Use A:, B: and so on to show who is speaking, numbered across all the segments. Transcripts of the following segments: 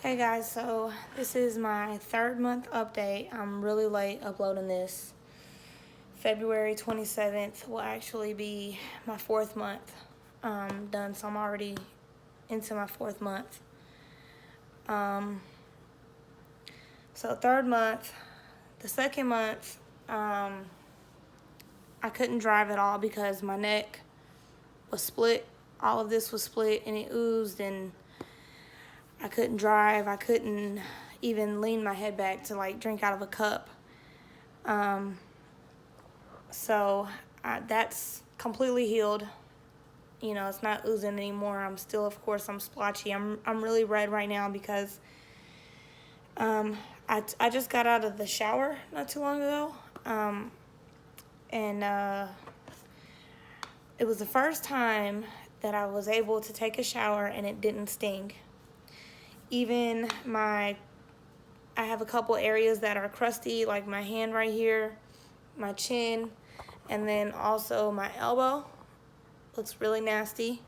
A: Hey guys, so this is my third month update. I'm really late uploading this. February 27th will actually be my fourth month done, so I'm already into my fourth month. So third month, the second month, I couldn't drive at all because my neck was split. All of this was split and it oozed, and I couldn't drive. I couldn't even lean my head back to like drink out of a cup. So that's completely healed. You know, it's not oozing anymore. I'm still, of course, I'm splotchy. I'm really red right now because I just got out of the shower not too long ago. And it was the first time that I was able to take a shower and it didn't sting. Even I have a couple areas that are crusty, like my hand right here, my chin, and then also my elbow looks really nasty.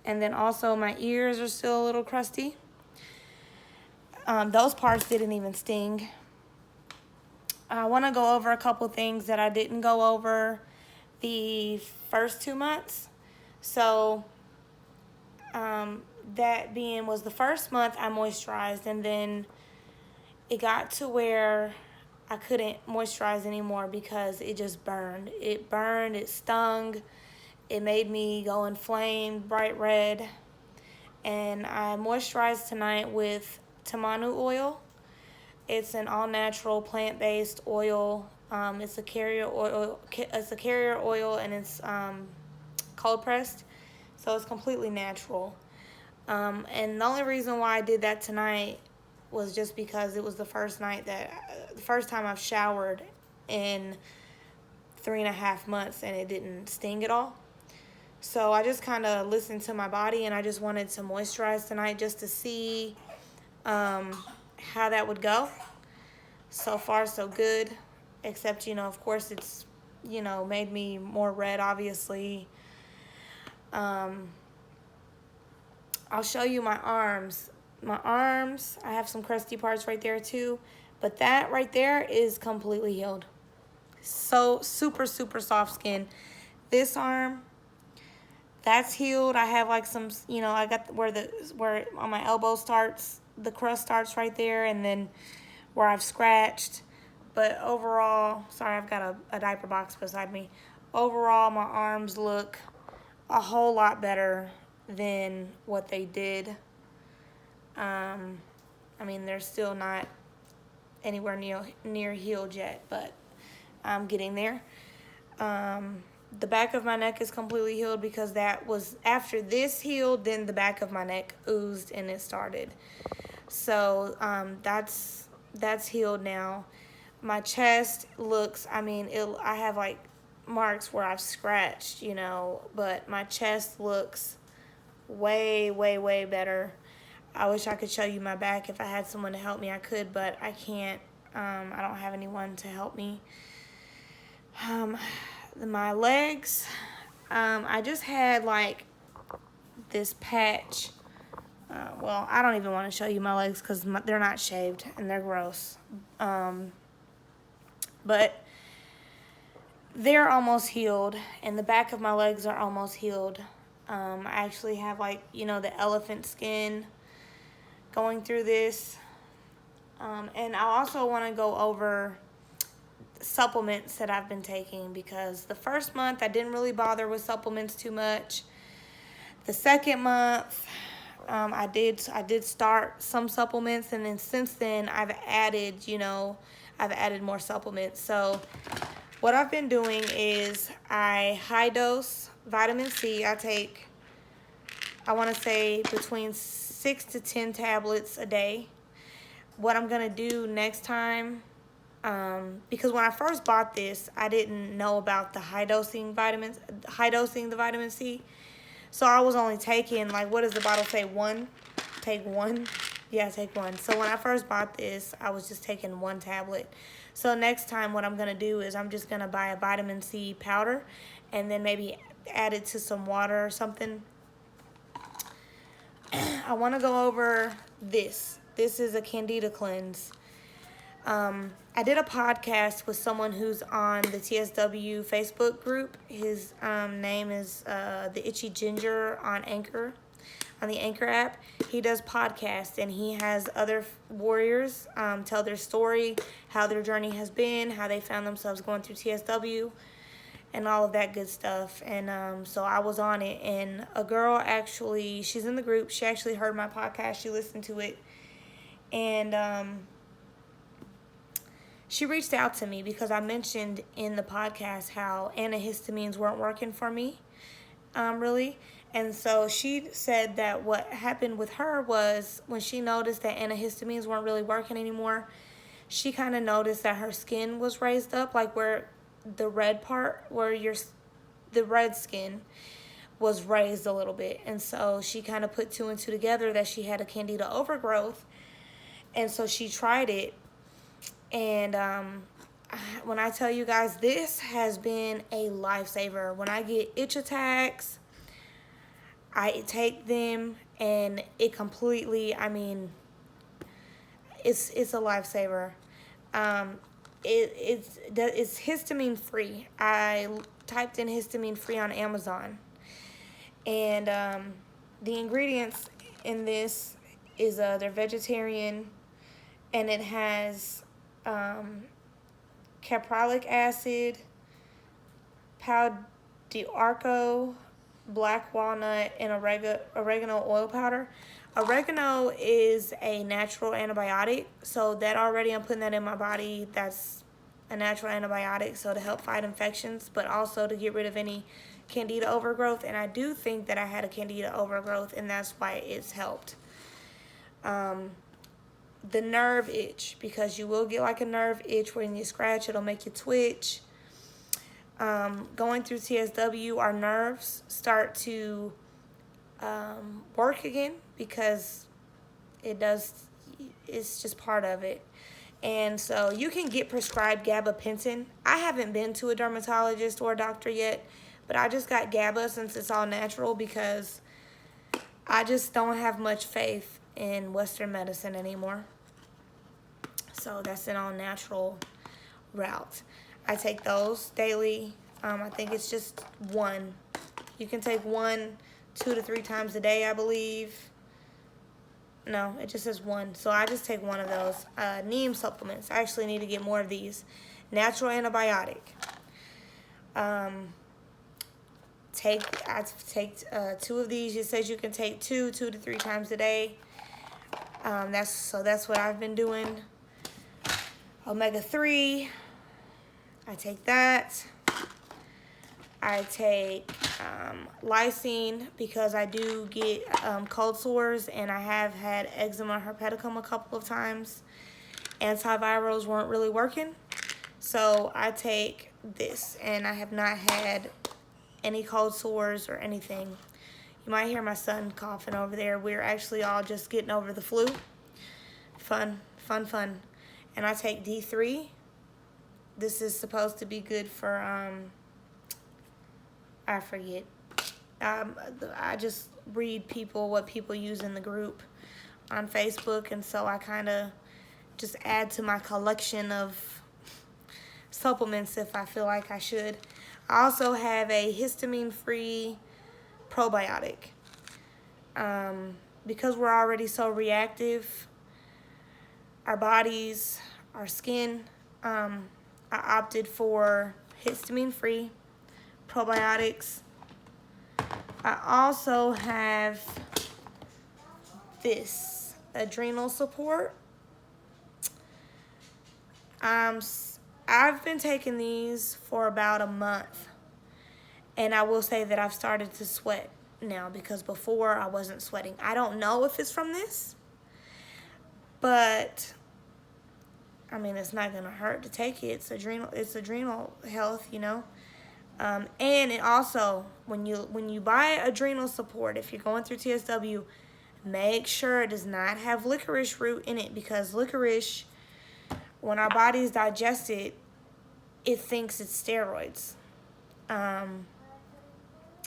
A: And then also my ears are still a little crusty. Those parts didn't even sting. I want to go over a couple things that I didn't go over the first 2 months. So that being was the first month I moisturized, and then it got to where I couldn't moisturize anymore because it just burned. It burned, it stung, it made me go inflamed, bright red. And I moisturized tonight with Tamanu oil. It's an all-natural plant-based oil. It's a carrier oil. It's a carrier oil, and it's cold pressed, so it's completely natural. And the only reason why I did that tonight was just because it was the first time I've showered in 3.5 months and it didn't sting at all. So I just kind of listened to my body, and I just wanted to moisturize tonight just to see how that would go. So far, so good, except, you know, of course it's, you know, made me more red, obviously. I'll show you my arms. My arms, I have some crusty parts right there too, but that right there is completely healed. So super, super soft skin. This arm, that's healed. I have like some, you know, I got where on my elbow starts, the crust starts right there, and then where I've scratched. But overall, sorry, I've got a diaper box beside me. Overall, my arms look a whole lot better than what they did. I mean, they're still not anywhere near healed yet, but I'm getting there. The back of my neck is completely healed because that was after this healed, then the back of my neck oozed and it started. So that's healed now. My chest looks, I mean, I have like marks where I've scratched, you know, but my chest looks way, way, way better. I wish I could show you my back. If I had someone to help me, I could, but I can't. I don't have anyone to help me. My legs, I just had like this patch. Well, I don't even want to show you my legs because they're not shaved and they're gross. But they're almost healed, and the back of my legs are almost healed. I actually have, like, you know, the elephant skin going through this. And I also want to go over supplements that I've been taking, because the first month I didn't really bother with supplements too much. The second month I did start some supplements, and then since then I've added more supplements. So what I've been doing is I high dose vitamin C. I take, I want to say, between 6 to 10 tablets a day. What I'm going to do next time, because when I first bought this, I didn't know about the high dosing the vitamin C. So I was only taking, like, what does the bottle say, one? Take one? Yeah, take one. So when I first bought this, I was just taking one tablet. So next time what I'm going to do is I'm just going to buy a vitamin C powder and then maybe add it to some water or something. I want to go over this. This is a Candida cleanse. I did a podcast with someone who's on the TSW Facebook group. His name is The Itchy Ginger on Anchor, on the Anchor app. He does podcasts, and he has other warriors tell their story, how their journey has been, how they found themselves going through TSW, and all of that good stuff. And so I was on it, and a girl actually, she's in the group. She actually heard my podcast. She listened to it, and she reached out to me because I mentioned in the podcast how antihistamines weren't working for me, really. And so she said that what happened with her was when she noticed that antihistamines weren't really working anymore, she kind of noticed that her skin was raised up, like where the red part, the red skin was raised a little bit. And so she kind of put two and two together that she had a candida overgrowth. And so she tried it. And when I tell you guys, this has been a lifesaver. When I get itch attacks, I take them, and it completely, I mean, it's a lifesaver. It's histamine free. I typed in histamine free on Amazon, and the ingredients in this is they're vegetarian, and it has caprolic acid, pau d'arco, black walnut, and oregano oil powder. Oregano is a natural antibiotic, so that already I'm putting that in my body. That's a natural antibiotic, so to help fight infections, but also to get rid of any candida overgrowth. And I do think that I had a candida overgrowth, and that's why it's helped. The nerve itch, because you will get like a nerve itch when you scratch, it'll make you twitch. Going through TSW, our nerves start to work again because it's just part of it. And so you can get prescribed gabapentin. I haven't been to a dermatologist or a doctor yet, but I just got GABA since it's all natural because I just don't have much faith in Western medicine anymore. So that's an all natural route. I take those daily. I think it's just one. You can take one 2 to 3 times a day, I believe. No, it just says one. So I just take one of those. Neem supplements. I actually need to get more of these. Natural antibiotic. I take 2 of these. It says you can take 2 to 3 times a day. That's what I've been doing. Omega-3. I take that. I take lysine because I do get cold sores, and I have had eczema herpeticum a couple of times. Antivirals weren't really working, so I take this, and I have not had any cold sores or anything. You might hear my son coughing over there. We're actually all just getting over the flu. Fun. And I take D3. This is supposed to be good for, I forget. I just read what people use in the group on Facebook, and so I kind of just add to my collection of supplements if I feel like I should. I also have a histamine-free probiotic. Because we're already so reactive, our bodies, our skin, I opted for histamine-free probiotics. I also have this, adrenal support. I've been taking these for about a month, and I will say that I've started to sweat now because before I wasn't sweating. I don't know if it's from this, but I mean, it's not gonna hurt to take it. It's adrenal health, you know. And it also, when you buy adrenal support, if you're going through TSW, make sure it does not have licorice root in it, because licorice, when our bodies digest it, it thinks it's steroids.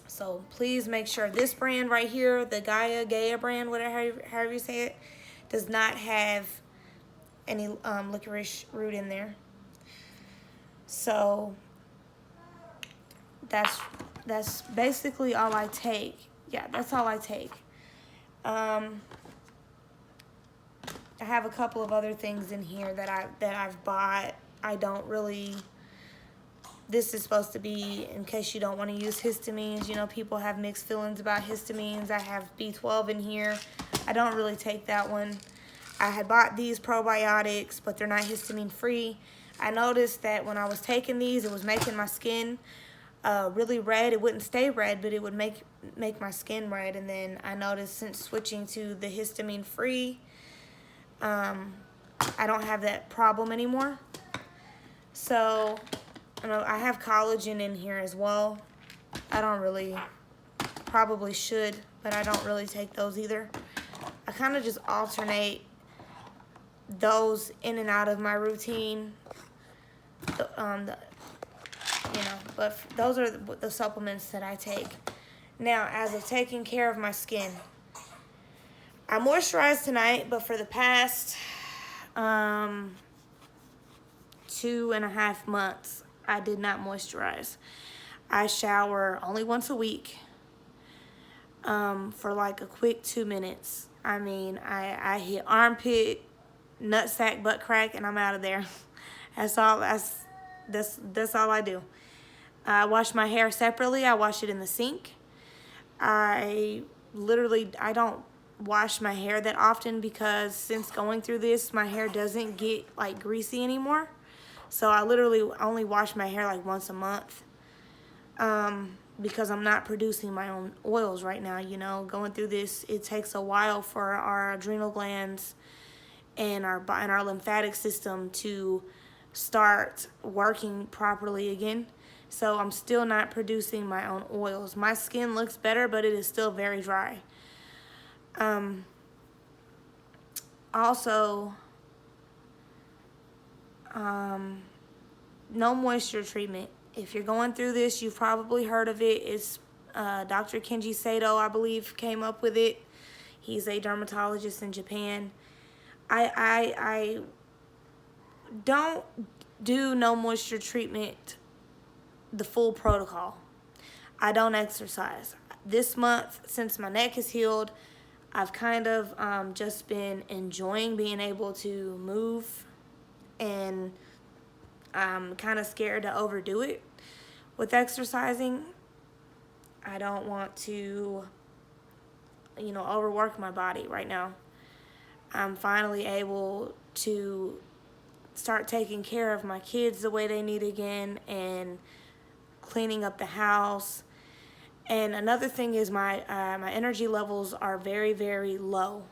A: So please make sure this brand right here, the Gaia brand, whatever, however you say it, does not have any licorice root in there. So that's basically all I take. Yeah, that's all I take. I have a couple of other things in here that I've bought. I don't really. This is supposed to be in case you don't want to use histamines. You know, people have mixed feelings about histamines. I have B12 in here. I don't really take that one. I had bought these probiotics, but they're not histamine free. I noticed that when I was taking these, it was making my skin really red. It wouldn't stay red, but it would make my skin red. And then I noticed since switching to the histamine free, I don't have that problem anymore. So I have collagen in here as well. I don't really, probably should, but I don't really take those either. I kind of just alternate those in and out of my routine. But those are the supplements that I take. Now, as of taking care of my skin, I moisturized tonight, but for the past 2.5 months, I did not moisturize. I shower only once a week for like a quick 2 minutes. I mean, I hit armpit, nutsack, butt crack, and I'm out of there. That's all I do. I wash my hair separately. I wash it in the sink. I don't wash my hair that often because since going through this, my hair doesn't get like greasy anymore. So I literally only wash my hair like once a month because I'm not producing my own oils right now. You know, going through this, it takes a while for our adrenal glands and our lymphatic system to start working properly again. So I'm still not producing my own oils. My skin looks better, but it is still very dry. Also, no moisture treatment. If you're going through this, you've probably heard of it. It's Dr. Kenji Sato, I believe, came up with it. He's a dermatologist in Japan. I don't do no moisture treatment the full protocol. I don't exercise. This month, since my neck is healed, I've kind of just been enjoying being able to move, and I'm kind of scared to overdo it with exercising. I don't want to, overwork my body right now. I'm finally able to start taking care of my kids the way they need again and cleaning up the house. And another thing is my energy levels are very, very low.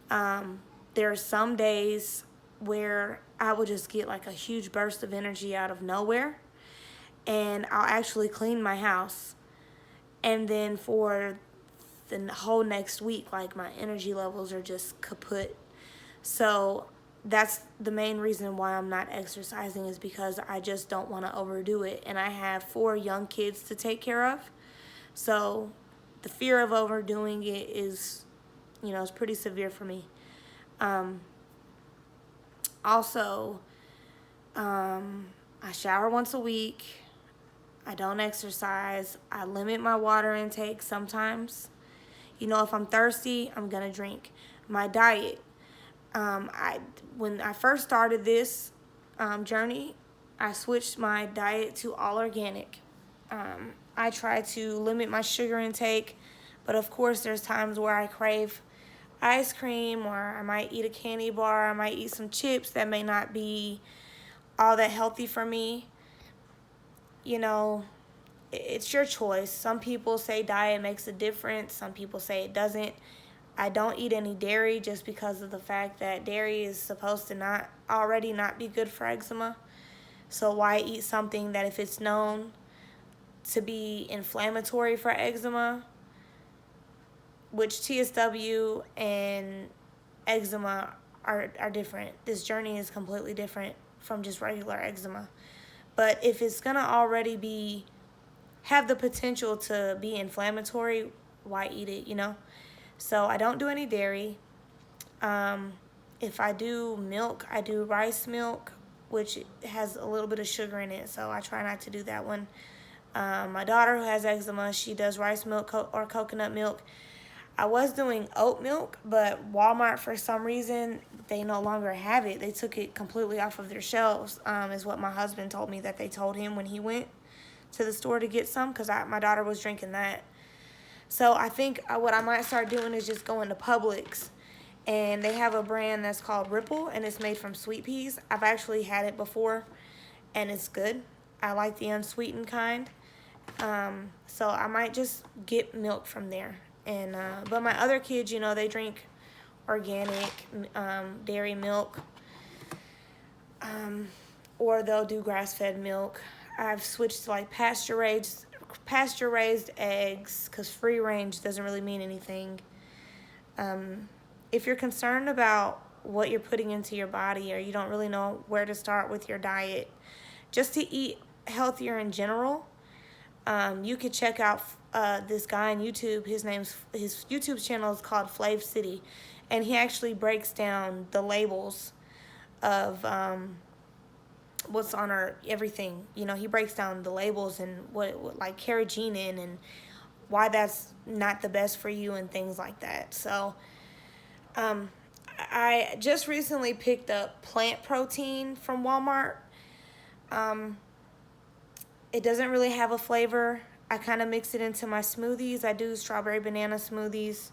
A: There are some days where I will just get like a huge burst of energy out of nowhere, and I'll actually clean my house. And then for the whole next week, like my energy levels are just kaput. So that's the main reason why I'm not exercising, is because I just don't want to overdo it. And I have 4 young kids to take care of. So the fear of overdoing it is, it's pretty severe for me. Also, I shower once a week. I don't exercise. I limit my water intake sometimes. If I'm thirsty, I'm going to drink. My diet. When I first started this journey, I switched my diet to all organic. I try to limit my sugar intake, but of course there's times where I crave ice cream, or I might eat a candy bar, I might eat some chips that may not be all that healthy for me. It's your choice. Some people say diet makes a difference. Some people say it doesn't. I don't eat any dairy just because of the fact that dairy is supposed to not be good for eczema. So why eat something that, if it's known to be inflammatory for eczema, which TSW and eczema are different. This journey is completely different from just regular eczema. But if it's gonna already have the potential to be inflammatory, why eat it, So I don't do any dairy. If I do milk, I do rice milk, which has a little bit of sugar in it, so I try not to do that one. My daughter, who has eczema, she does rice milk or coconut milk. I was doing oat milk, but Walmart, for some reason, they no longer have it. They took it completely off of their shelves, is what my husband told me that they told him when he went to the store to get some, because my daughter was drinking that. So I think what I might start doing is just going to Publix, and they have a brand that's called Ripple, and it's made from sweet peas. I've actually had it before, and it's good. I like the unsweetened kind. So I might just get milk from there. And but my other kids, you know, they drink organic dairy milk, or they'll do grass-fed milk. I've switched to like pasture-raised eggs, because free range doesn't really mean anything. If you're concerned about what you're putting into your body, or you don't really know where to start with your diet, just to eat healthier in general, you could check out this guy on YouTube. His YouTube channel is called Flav City, and he actually breaks down the labels of what's on everything. You know, he breaks down the labels and what like carrageenan and why that's not the best for you and things like that. So I just recently picked up plant protein from Walmart. It doesn't really have a flavor. I kind of mix it into my smoothies. I do strawberry banana smoothies,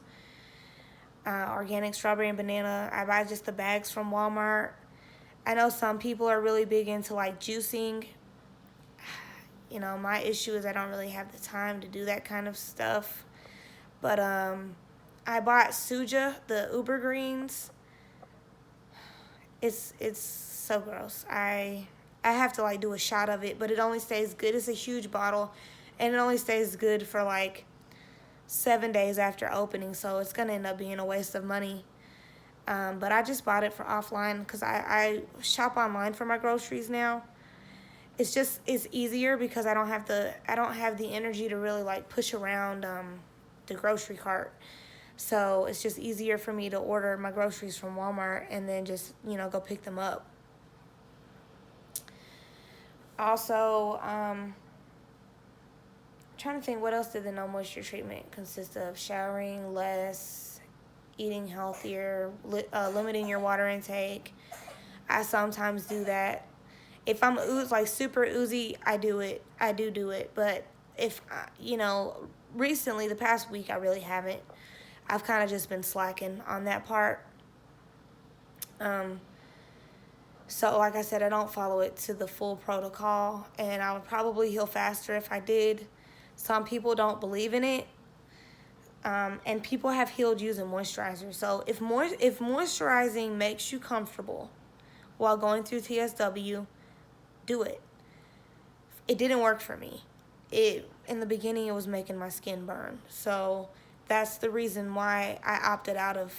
A: organic strawberry and banana. I buy just the bags from Walmart. I know some people are really big into like juicing. You know, my issue is I don't really have the time to do that kind of stuff. But I bought Suja, the Uber greens. It's so gross. I have to like do a shot of it, but it only stays good. It's a huge bottle, and it only stays good for like 7 days after opening, so it's gonna end up being a waste of money. But I just bought it for offline, because I shop online for my groceries now. It's easier because I don't have the energy to really like push around the grocery cart. So it's just easier for me to order my groceries from Walmart and then just, you know, go pick them up. Also, trying to think, what else did the no moisture treatment consist of? Showering less, eating healthier, limiting your water intake. I sometimes do that. If I'm like super oozy, I do it. I do it. But if, you know, recently, the past week, I really haven't. I've kind of just been slacking on that part. So like I said, I don't follow it to the full protocol, and I would probably heal faster if I did. Some people don't believe in it, and people have healed using moisturizer. So if moisturizing makes you comfortable while going through TSW, do it. It didn't work for me. In the beginning, it was making my skin burn. So that's the reason why I opted out of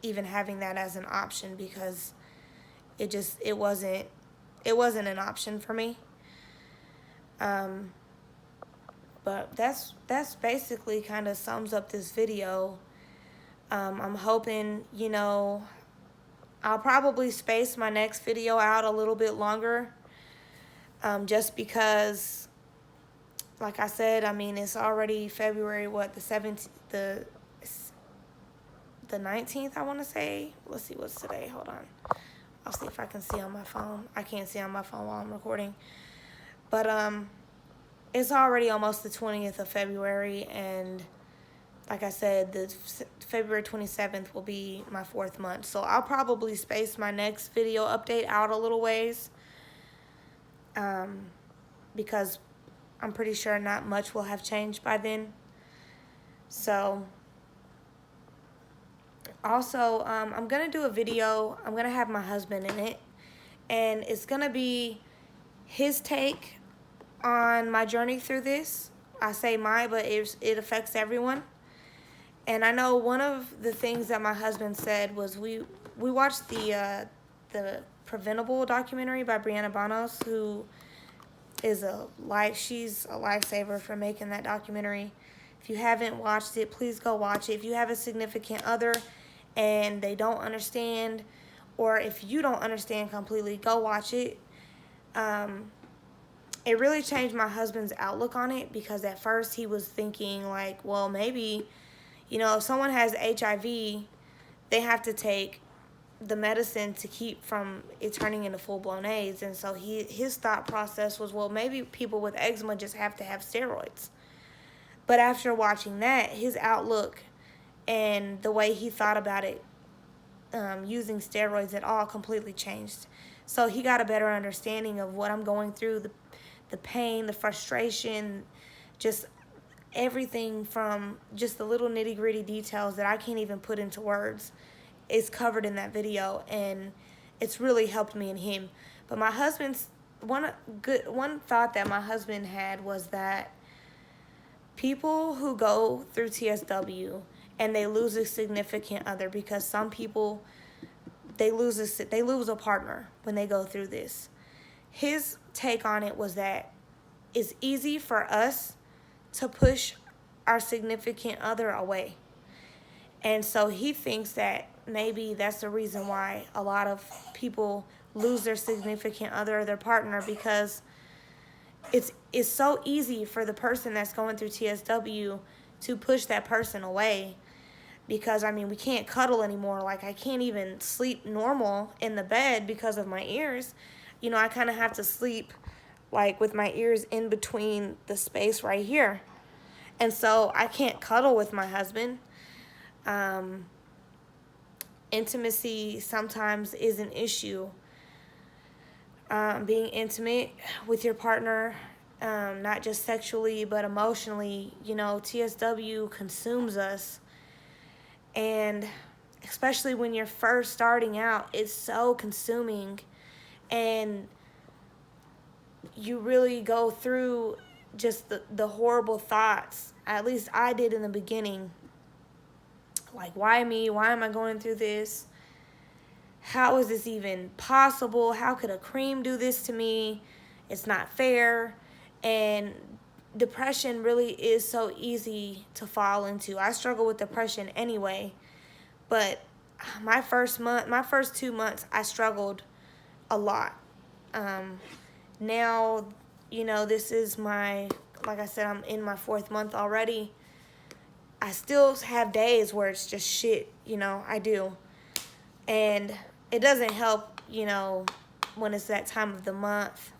A: even having that as an option, because it wasn't an option for me. But that's basically kind of sums up this video. I'm hoping, you know, I'll probably space my next video out a little bit longer, just because, like I said, I mean, it's already February, the 17th, the 19th, I want to say. Let's see, what's today? Hold on. I'll see if I can see on my phone. I can't see on my phone while I'm recording. But it's already almost the 20th of February, and like I said, the February 27th will be my 4th month. So I'll probably space my next video update out a little ways, because I'm pretty sure not much will have changed by then. So also, I'm going to do a video. I'm going to have my husband in it, and it's going to be his take on my journey through this. I say but it affects everyone. And I know one of the things that my husband said was we watched the Preventable documentary by Brianna Bonos, who is she's a lifesaver for making that documentary. If you haven't watched it, please go watch it. If you have a significant other and they don't understand, or if you don't understand completely, go watch it. It really changed my husband's outlook on it, because at first he was thinking like, well, maybe, if someone has HIV, they have to take the medicine to keep from it turning into full-blown AIDS. And so his thought process was, well, maybe people with eczema just have to have steroids. But after watching that, his outlook and the way he thought about it, using steroids at all, completely changed. So he got a better understanding of what I'm going through, the pain, the frustration, just everything, from just the little nitty-gritty details that I can't even put into words is covered in that video, and it's really helped me and him. But my husband's one thought that my husband had was that people who go through TSW and they lose a significant other, because some people, they lose a partner when they go through this. His take on it was that it's easy for us to push our significant other away. And so he thinks that maybe that's the reason why a lot of people lose their significant other or their partner, because it's so easy for the person that's going through TSW to push that person away. Because, we can't cuddle anymore. Like, I can't even sleep normal in the bed because of my ears. I kind of have to sleep, like, with my ears in between the space right here. And so I can't cuddle with my husband. Intimacy sometimes is an issue. Being intimate with your partner, not just sexually, but emotionally. TSW consumes us. And especially when you're first starting out, it's so consuming. And you really go through just the horrible thoughts. At least I did in the beginning. Like, why me? Why am I going through this? How is this even possible? How could a cream do this to me? It's not fair. And depression really is so easy to fall into. I struggle with depression anyway, but my first 2 months, I struggled a lot. Now, this is like I said, I'm in my 4th month already. I still have days where it's just shit, I do. And it doesn't help, when it's that time of the month.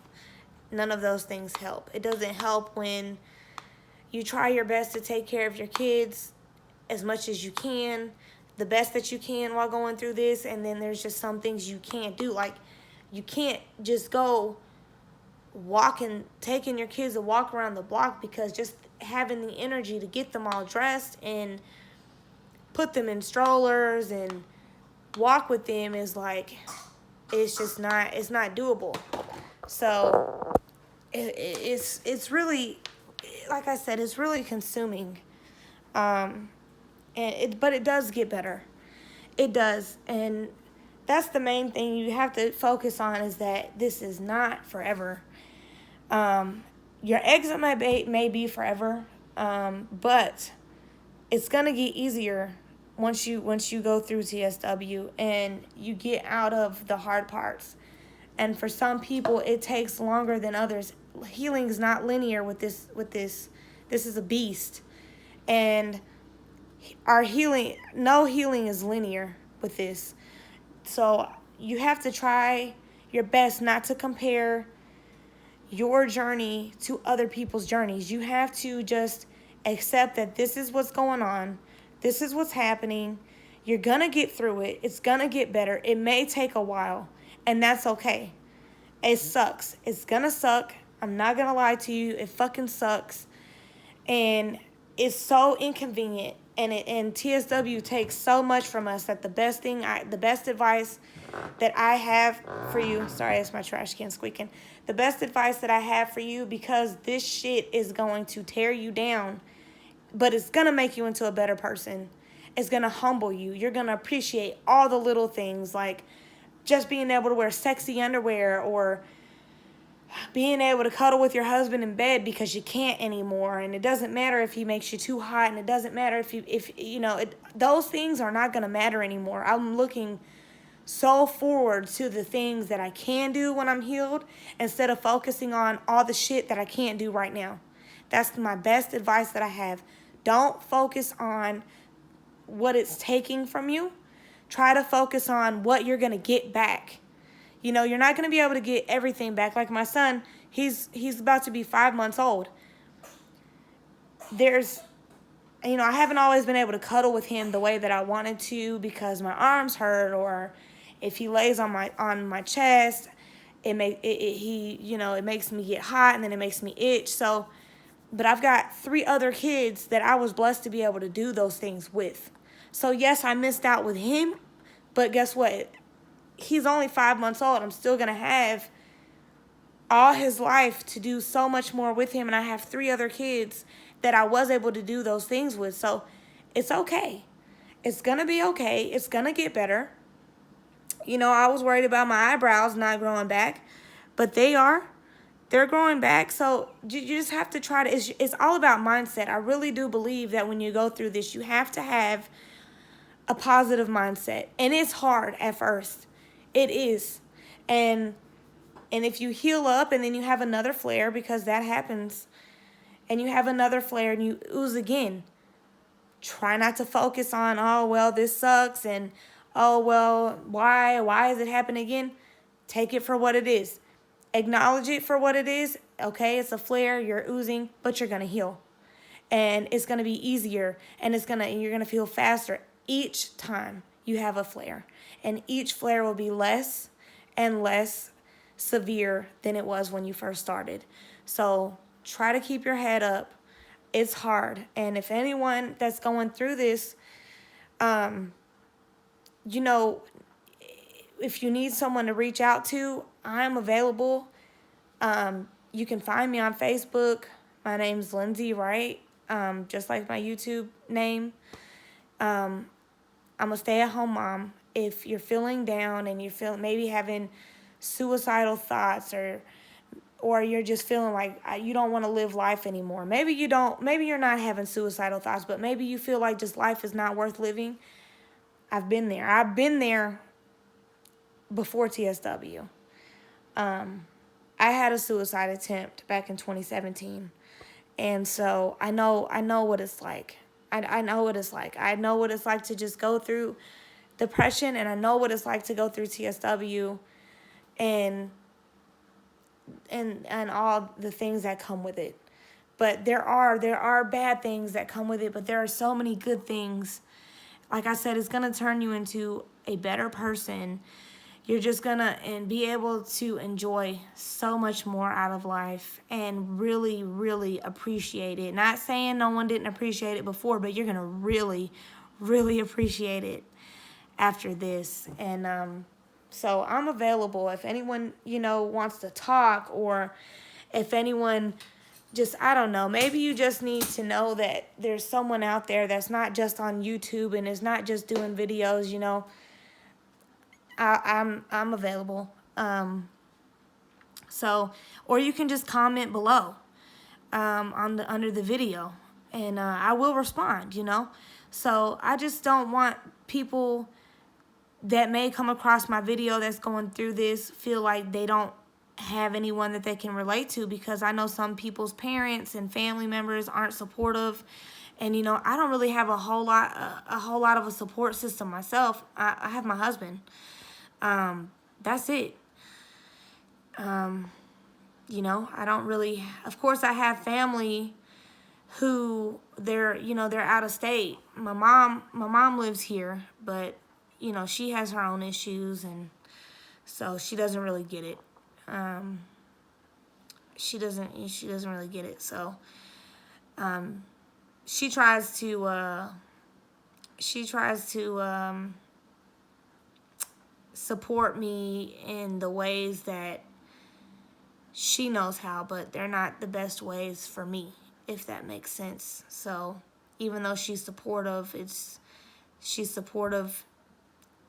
A: None of those things help. It doesn't help when you try your best to take care of your kids as much as you can, the best that you can while going through this, and then there's just some things you can't do. Like, you can't just go taking your kids a walk around the block, because just having the energy to get them all dressed and put them in strollers and walk with them is like, it's not doable. So it's really, like I said, it's really consuming. But it does get better. It does. And that's the main thing you have to focus on, is that this is not forever. Your eczema may be forever, but it's going to get easier once you go through TSW and you get out of the hard parts. And for some people, it takes longer than others. Healing is not linear with this. This is a beast. And no healing is linear with this. So you have to try your best not to compare your journey to other people's journeys. You have to just accept that this is what's going on. This is what's happening. You're going to get through it. It's going to get better. It may take a while, and that's okay. It sucks. It's going to suck. I'm not going to lie to you. It fucking sucks. And it's so inconvenient. And TSW takes so much from us that the best advice that I have for you, sorry, it's my trash can squeaking. The best advice that I have for you, because this shit is going to tear you down, but it's going to make you into a better person. It's going to humble you. You're going to appreciate all the little things, like just being able to wear sexy underwear, or being able to cuddle with your husband in bed because you can't anymore, and it doesn't matter if he makes you too hot, and it doesn't matter if those things are not going to matter anymore. I'm looking so forward to the things that I can do when I'm healed instead of focusing on all the shit that I can't do right now. That's my best advice that I have. Don't focus on what it's taking from you. Try to focus on what you're going to get back. You know, you're not going to be able to get everything back. Like my son, he's about to be 5 months old. I haven't always been able to cuddle with him the way that I wanted to because my arms hurt, or if he lays on my chest, it makes me get hot, and then it makes me itch. So, but I've got 3 other kids that I was blessed to be able to do those things with. So yes, I missed out with him, but guess what? He's only 5 months old. I'm still going to have all his life to do so much more with him. And I have 3 other kids that I was able to do those things with. So it's okay. It's going to be okay. It's going to get better. I was worried about my eyebrows not growing back, but they're growing back. So you just have to try to, it's all about mindset. I really do believe that when you go through this, you have to have a positive mindset. And it's hard at first. It is. And if you heal up and then you have another flare, because that happens, and you have another flare and you ooze again, try not to focus on, oh, well, this sucks, and, oh, well, why is it happening again? Take it for what it is. Acknowledge it for what it is. Okay, it's a flare, you're oozing, but you're going to heal. And it's going to be easier, and you're going to feel faster each time you have a flare. And each flare will be less and less severe than it was when you first started. So try to keep your head up. It's hard. And if anyone that's going through this, if you need someone to reach out to, I'm available. You can find me on Facebook. My name's Lindsay Wright, just like my YouTube name. I'm a stay-at-home mom. If you're feeling down and you're maybe having suicidal thoughts, or you're just feeling like you don't want to live life anymore. Maybe you're not having suicidal thoughts, but maybe you feel like just life is not worth living. I've been there before TSW. I had a suicide attempt back in 2017. And so I know what it's like. I know what it's like. I know what it's like to just go through depression, and I know what it's like to go through TSW and all the things that come with it. But there are bad things that come with it, but there are so many good things. Like I said, it's going to turn you into a better person. You're just going to be able to enjoy so much more out of life and really, really appreciate it. Not saying no one didn't appreciate it before, but you're going to really, really appreciate it after this. And so I'm available if anyone, wants to talk, or if anyone I don't know, maybe you just need to know that there's someone out there that's not just on YouTube and is not just doing videos, I'm available. Or you can just comment below under the video, and I will respond, So I just don't want people that may come across my video that's going through this feel like they don't have anyone that they can relate to, because I know some people's parents and family members aren't supportive, and I don't really have a whole lot of a support system myself. I have my husband. That's it. I don't really, of course I have family who they're out of state. My mom lives here, but she has her own issues, and so she doesn't really get it. She doesn't really get it. So, she tries to support me in the ways that she knows how, but they're not the best ways for me, if that makes sense. So even though she's supportive, she's supportive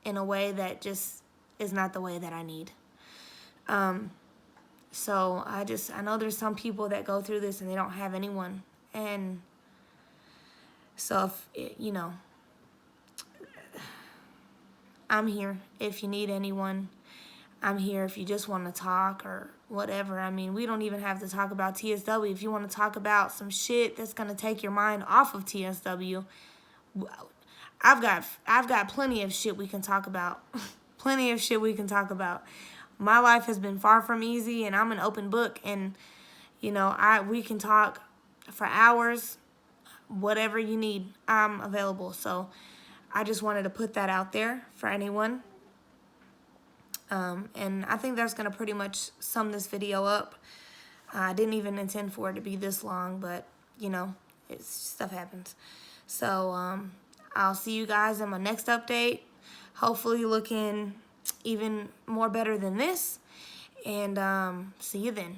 A: in a way that just is not the way that I need. So I know there's some people that go through this and they don't have anyone. And so, you know, I'm here if you need anyone. I'm here if you just want to talk or whatever. I mean, we don't even have to talk about TSW. If you want to talk about some shit that's going to take your mind off of TSW, I've got plenty of shit we can talk about. Plenty of shit we can talk about. My life has been far from easy, and I'm an open book, and you know, we can talk for hours. Whatever you need, I'm available. So I just wanted to put that out there for anyone. And I think that's going to pretty much sum this video up. I didn't even intend for it to be this long, but, you know, stuff happens. So I'll see you guys in my next update. Hopefully looking even more better than this. And see you then.